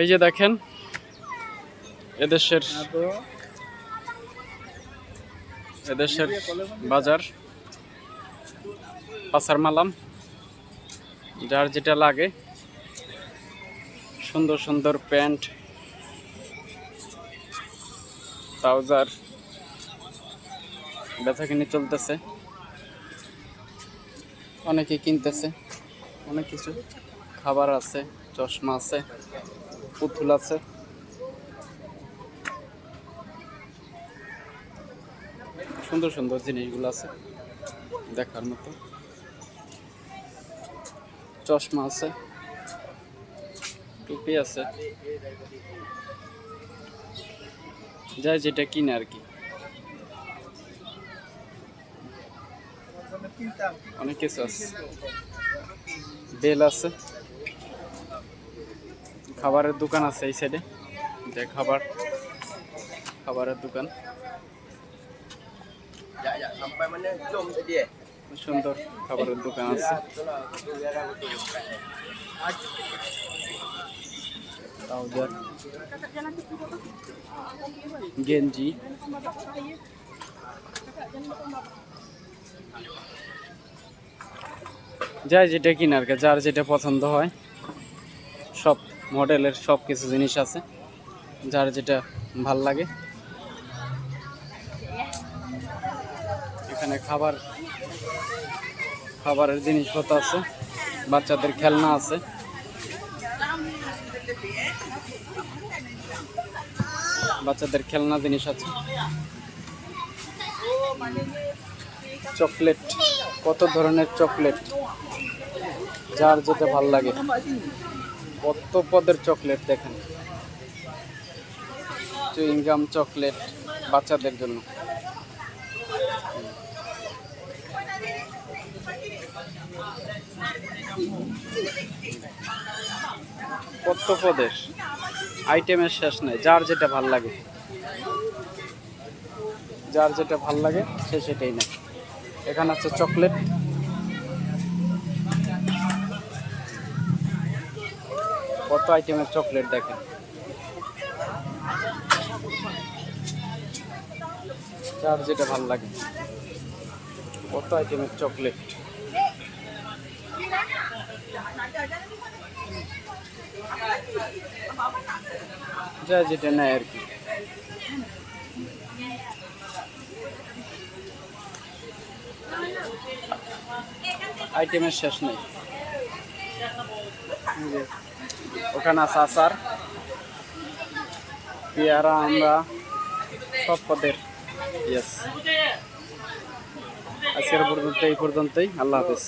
এই যে দেখেন এদেশের বাজার পাসার মালাম, যার যেটা লাগে সুন্দর সুন্দর প্যান্ট, ট্রাউজার বেচাকিনি চলতেছে, অনেকে কিনতেছে, অনেক কিছু খাবার আছে, চশমা আছে, পুতুল আছে, সুন্দর সুন্দর জিনিসগুলো আছে দেখার মতো। চশমা আছে, টুপি আছে, যাই যেটা কিনে আর কি। অনেক কিছু আছে, বেল আছে, খাবারের দোকান আছে এই সাইডে, যে খাবারের দোকান, সুন্দর খাবারের দোকান আছে। গেঞ্জি, যাই যেটা কিনার কে, যার যেটা পছন্দ হয়, সব মডেলের সব কিছু জিনিস আছে, যার যেটা ভাল লাগে। এখানে খাবারের জিনিসপত্র আছে, বাচ্চাদের খেলনা আছে, বাচ্চাদের খেলনা জিনিস আছে, চকলেট, কত ধরনের চকলেট, যার যেটা ভাল লাগে, কত পদের চকলেট দেখেন, চুইংগাম চকলেট বাচ্চাদের জন্য, কত পদের আইটেমের শেষ নাই, যার যেটা ভাল লাগে, যার যেটা ভাল লাগে সে সেটাই নেয়। এখানে আছে চকলেট, কত আইটেমের চকলেট দেখেন, যার যেটা ভাল লাগে, কত আইটেমের চকলেট, যা যেটা নেয় আর কি। আইটেমের শেষ নেই। ওখানে আছে আচার, পেয়ারা, আমরা সব পদের। ইয়েস, আজকের পর্যন্ত এই পর্যন্তই। আল্লাহ হাফেজ।